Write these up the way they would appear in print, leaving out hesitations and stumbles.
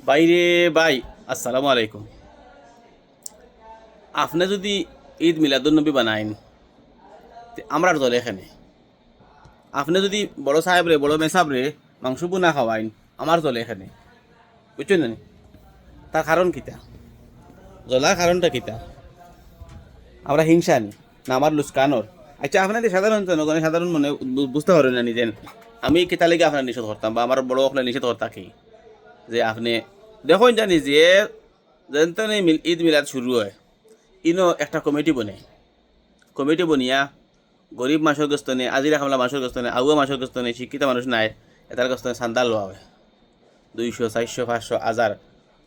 বাইরে ভাই, আসসালামু আলাইকুম। আপনি যদি ঈদ মিলাদুন্নবী বানাইন আমরা দলে এখানে, আপনি যদি বড় সাহেব রে বড় মেসাব রে মাংস বুনা খাওয়াইন আমার দলে এখানে, বুঝছেন না? তার কারণ কিতা? জ্বলার কারণটা কিতা? আমরা হিংসা নি না আমার লুস্কানোর? আচ্ছা, আপনাদের সাধারণ জনগণের সাধারণ মনে বুঝতে পারেন না নিজেন আমি কিতা লেগে আপনার নিষেধ করতাম বা আমার বড় হলে নিষেধ করতা কি? যে আপনি দেখুন জানি যে যেন ঈদ মিলাদ শুরু হয়, ইনো একটা কমিটি বনে, কমিটি বনিয়া গরিব মানুষের গস্তনে, আজিরা খামলা মানুষের গস্তনে, আগুয়া মানুষের গস্তনে, শিক্ষিত মানুষ নাই এটার গস্তনে চান্দা লওয়া হয় 200, 400, 500, 1000।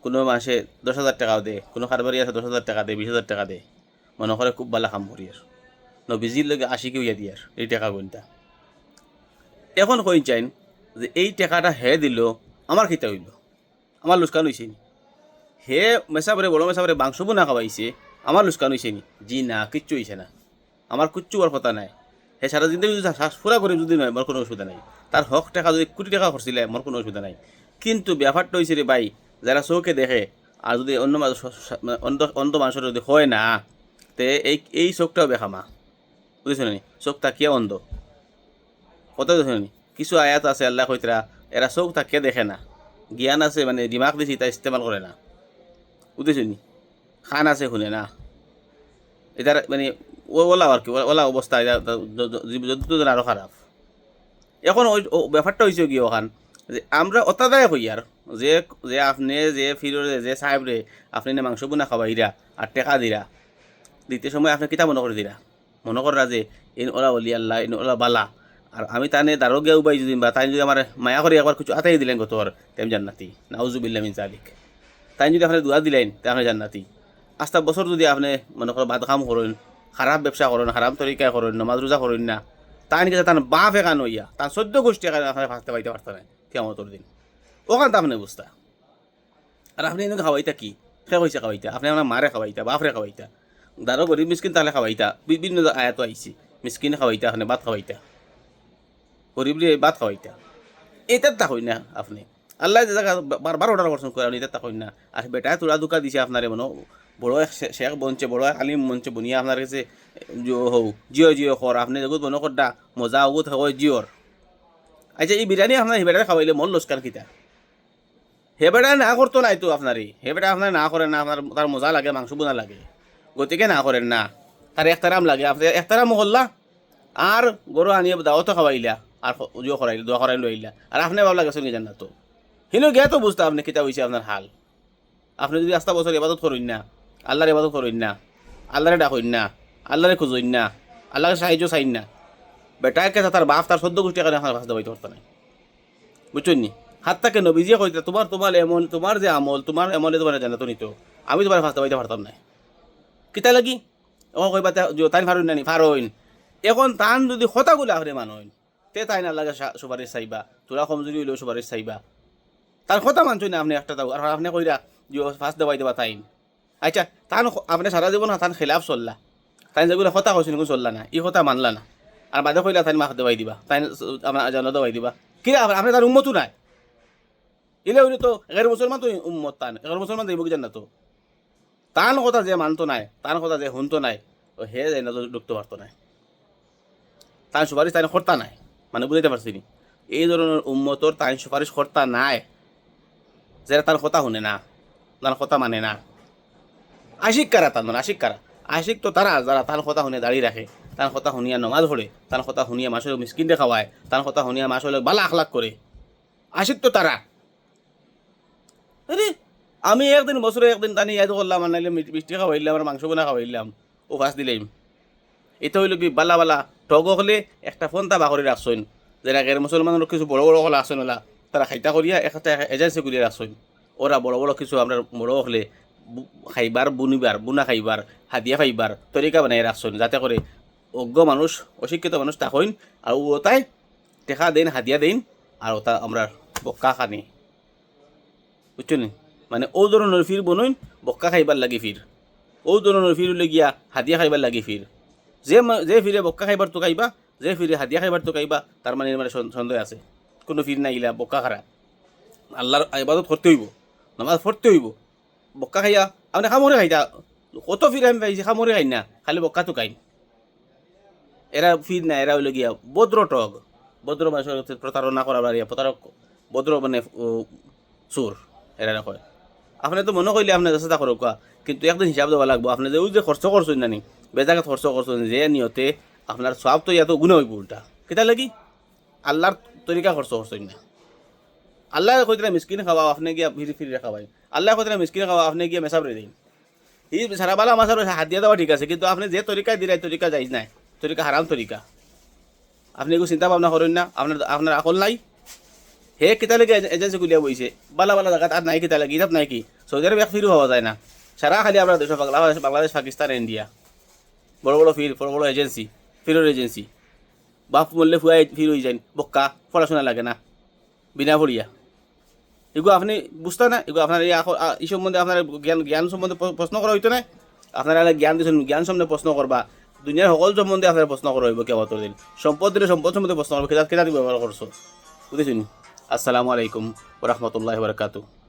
কোনো মাসে 10,000 টাকাও দে, কোনো কারবারি আছে 10,000 টাকা দে, 20,000 টাকা দে। মনে করে খুব ভালো কাম করি আর নবীজির লগে আশিকে উইয়া দিয়ার এই টাকা গুনতা। এখন কই চাইন যে এই টাকাটা হে দিল আমার খিতা হইল, আমার লুস্কান হইছে নি? হে মেসাবরে বড় মেসাবরে মাংস বোনা খাওয়াইছে, আমার লুস্কান হইছে নি? জি না, কিচ্ছু হইছে না, আমার কিচ্ছু ওর কথা নাই। হে সারা জিন্দগি যদি শ্বাস ফুরা করে যদি নয় মোর কোনো অসুবিধা নাই, তার হক টাকা যদি কোটি টাকা খরচিলে মোর কোনো অসুবিধা নাই। কিন্তু ব্যাপারটা হয়েছে রে ভাই, যারা চৌকে দেখে আর যদি অন্য অন্য মানুষের যদি হয় না, তে এই চোখটাও বেখামা, বুঝেছ নি? চোখ তাকিয়া অন্ধ, কত দেখো নি? কিছু আয়াত আছে আল্লাহ কইতরা এরা চোখ তাকিয়া দেখে না, জ্ঞান আছে মানে দিমাগ দিছি তা ইস্তেমাল করে না, বুঝেছ নি? খান আছে শুনে না, এটার মানে ওলা আর কি ওলা অবস্থা, যত আরো খারাপ। এখন ওই ব্যাপারটা হয়েছে কি ওখান যে আমরা অত্যাদায় হই আর যে যে আপনি যে ফিরে যে সাহেব রে আপনি না মাংস বুনা খাওয়াইরা আর টেকা দিরা, দিতে সময় আপনি কিতা মনে করে দিরা? মনে করা যে in OLA Oli Allah, in OLA বালা, আর আমি তানে দারো গিয়া উবাই যদি বা তাই যদি আমার মায়া করে একবার কিছু আতাই দিলেন গতর তেম জান্নাতি নাউজুবিল্লাহ মিন জালিক। তাই যদি আপনি দোয়া দিলেন তে আপনি জান্নাতি। আস্তা বছর যদি আপনি মনে করেন বাদ কাম করেন, খারাপ ব্যবসা করেন, খারাপ তরিকায় করেন, নমাজ রোজা করেন না, তাই নাকি তার বাপ এখান হইয়া তার 14 গোষ্ঠী এখানে আপনার ফাঁসতে পাইতে পারতেন না কেমতর দিন। ওখান তো আপনি বুঝতা। আর আপনি এনে খাওয়াইতা কি? সে কইছে খাওয়াইতা আপনি আপনার মারে খাওয়াইতা, বাপরে খাওয়াইতা, দারো গরিব মিসকিন তাহলে খাওয়াইতা। বিভিন্ন আয়াত আইছি, মিসকিনে খাওয়াইতা, আপনি ভাত খাওয়াইতা, গরিবরে ভাত খাওয়াইতা। এটার তা হই না আপনি। আল্লাহ যে জায়গা বারবার অর্ডার করছেন করে আপনি এটার তা হই না। আর বেটায় তোরা দুকা দিছে আপনারে মনে বড় এক শেখ বনছে, বড় এক আলিম বনছে, বনিয়া আপনার কাছে হৌ জিও জিও কর আপনি যেগুলো মনে করটা মজা ওগুত হয় জিওর। আচ্ছা, এই বিরিয়ানি আপনার হেবেটারে খাওয়াইলে মন লস্কার কিতা? হেবেটা না করতো নাই তো আপনারই, হেবেটা আপনার না করেন না, আপনার তার মজা লাগে, মাংস বোনা লাগে, গতিকে না করেন না। তার একতারাম লাগে, আপনি একতারাম করলা আর গরু আনিয়ে দাওয়াতও খাওয়াইলা আর জিও করাইলা, দোয়া করাই লইলা, আর আপনি ভাবলা গেছেন কি জান্নাত তো হিনো গিয়া তো বুঝতে আপনি কিতা হয়েছে আপনার হাল। আপনি যদি আস্তা বছর ইবাদত করুন না, আল্লাহর ইবাদত করুন না, আল্লাহরে ডাকুন না, আল্লাহরে খুঁজুন না, আল্লাহকে সাহায্য চাইন না, বেটাকে তার বাপ তার 14 গোষ্ঠী এখানে আপনার কাছে দেওয়াইতে পারত না, বুঝছেন নি? হাত তাকে নবীজিয়ে কইতে তোমার তোমার এমন তোমার যে আমল তোমার এমনে তোমার জানাতো নিত, আমি তোমার ফাঁসতে পাইতে পারতাম না। কিতা লাগি ও কইবা তাই ফারুন নানি ফারইন। এখন তান যদি কথাগুলো আপনি মানইন তে তাই না লাগে সুপারিশ চাইবা, তোরা কমজুরি হইলেও সুপারিশ চাইবা, তার কথা মানছই না আপনি একটা দাও আর আপনি কইরা যে ফার্স্ট দেওয়াই দেবা তাইন। আচ্ছা, তান আপনি সারা জীবন তান খেলাফ চললা, তাই যেগুলো কথা কৈছেন এগুলো চললা না, ই কথা মানলা না, আর বাদে কইলা তাই মাখ দেওয়াই দিবা, তাই আপনার জানা দেওয়াই দিবা। কি আপনি তার উন্মতো নাই, এলে হইলে তো এগার মুসলমান তো উম্মত, তান এগার মুসলমান দেব কি জান না তো। তান কথা যে মানতো নাই, তান কথা যে শুনতো নাই, ও হে যাই না তো ঢুকতে পারতো না, তার সুপারিশ তাই কর্তা নাই, মানে বুঝাইতে পারছি নি? এই ধরনের উম্মতর তাই সুপারিশ কর্তা নাই যারা তার কথা শুনে না, তার কথা মানে না। আশিক কারা তার মানে আশিক কারা? আশিক তো তারা যারা তার কথা শুনে দাঁড়িয়ে রাখে, তার কথা শুনিয়া নমাজ পড়ে, তার কথা শুনিয়া মাসের মিসকিন খাওয়ায়, তার কথা শুনিয়া মাসের বালা আখলাক করে। আশিক তো তারা। আরে আমি একদিন বছরে একদিন টানি ইয়াদ করলাম, আর নাইলে মিষ্টি খাওয়াইলাম আর মাংস বোনা খাওয়াইলাম, ও ফাঁস দিলাম। এটা হইল কি বালা বালা ঠগ হলে একটা ফোনটা বাকরি রাখছইন, যেটা গের মুসলমানের কিছু বড় বড় হলে আসেন ওলা, তারা খাইতা করিয়া একটা এজেন্সি করিয়া রাখছইন। ওরা বড় বড় কিছু আমরা বড় হলে খাইবার বুনিবার বুনা খাইবার হাদিয়া খাইবার তরিকা বানাই রাখছইন, যাতে করে অজ্ঞ মানুষ অশিক্ষিত মানুষ তাকইন আর ওটাই টেকা দেন হাদিয়া দেন আর ওটা আমরা বক্কা খানি, বুঝছেন? মানে ও ধরনের ফির বনইন বক্কা খাইবার লাগে ফির, ও ধরনের ফির গিয়া হাদিয়া খাইবার লাগে ফির। যে যে ফিরে বক্কা খাইবার তো খাইবা, যে ফিরে হাদিয়া খাইবার তো খাইবা, তার মানে মানে সন্দেহ আছে। কোনো ফির নাই গিলা বক্কা খারা, আল্লাহর ইবাদত করতে হইব, নামাজ পড়তে হইব বক্কা খাইয়া আপনি খামরে খাইতা কত ফির আমি পাইছি খামরে খাই না খালি বক্কাতো খাই এরা ফির না এরা হইল গিয়া ভদ্র টক ভদ্র মানুষের কাছে প্রতারণা করা বাড়িয়া প্রতারক ভদ্র মানে চোর এরা কয় আপনি তো মনে করলে আপনার চেষ্টা করো কিন্তু একদিন হিসাব দেওয়া লাগবো আপনি যে ওই যে খরচ করছেন নানি বেজাকে খরচ করছেন যে নিয়তে আপনার সব তো ইয়াতো গুণ হইব উল্টা কেটা লাগি আল্লাহর তরিকা খরচ করছেন না আল্লাহ কইতরা মিসকিন খাওয়া আপনি গিয়া ফিরি ফিরি খাওয়াই আল্লাহ কইতরা মিসকিন খাওয়া আপনি গিয়া মেসাবরে দিন এই সারা বালা মাসার হাত দিয়ে দেওয়া ঠিক আছে কিন্তু আপনি যে তরিকায় দিলাই তরিকা যাই নাই তরিকা হারাম তরিকা আপনি এগুলো চিন্তা ভাবনা করেন না আপনার আকল নাই হে কেতা লেগে এজেন্সি গুলিয়া বইছে বালা বালা জায়গা আর নাই কেতা লাগে ইতাপ নাই কি সৌদি আরব এক ফিরও হওয়া যায় না সারা খালি আমরা দেশ বাংলাদেশ পাকিস্তান ইন্ডিয়া বড় বড় ফির বড় বড় এজেন্সি ফিরোর এজেন্সি বাপ মরলে ফুয়াই ফির হয়ে যায় বক্কা পড়াশোনা লাগে না বিনা পড়িয়া এগুলো আপনি বুঝতে না এগুলো আপনার এই সম্বন্ধে আপনার জ্ঞান সম্বন্ধে প্রশ্ন করা হইতো না আপনারা জ্ঞান দিয়েছেন জ্ঞান সম্বন্ধে প্রশ্ন করবা দুনিয়ার সকল সম্বন্ধে আপনার প্রশ্ন করা হইব কেউ দিন সম্পদ দিলে সম্পদ সম্বন্ধে প্রশ্ন করবো কেটা ব্যবহার করছো বুঝেছেন আসসালামু আলাইকুম ওরহমতুল্লাহ বারকাতু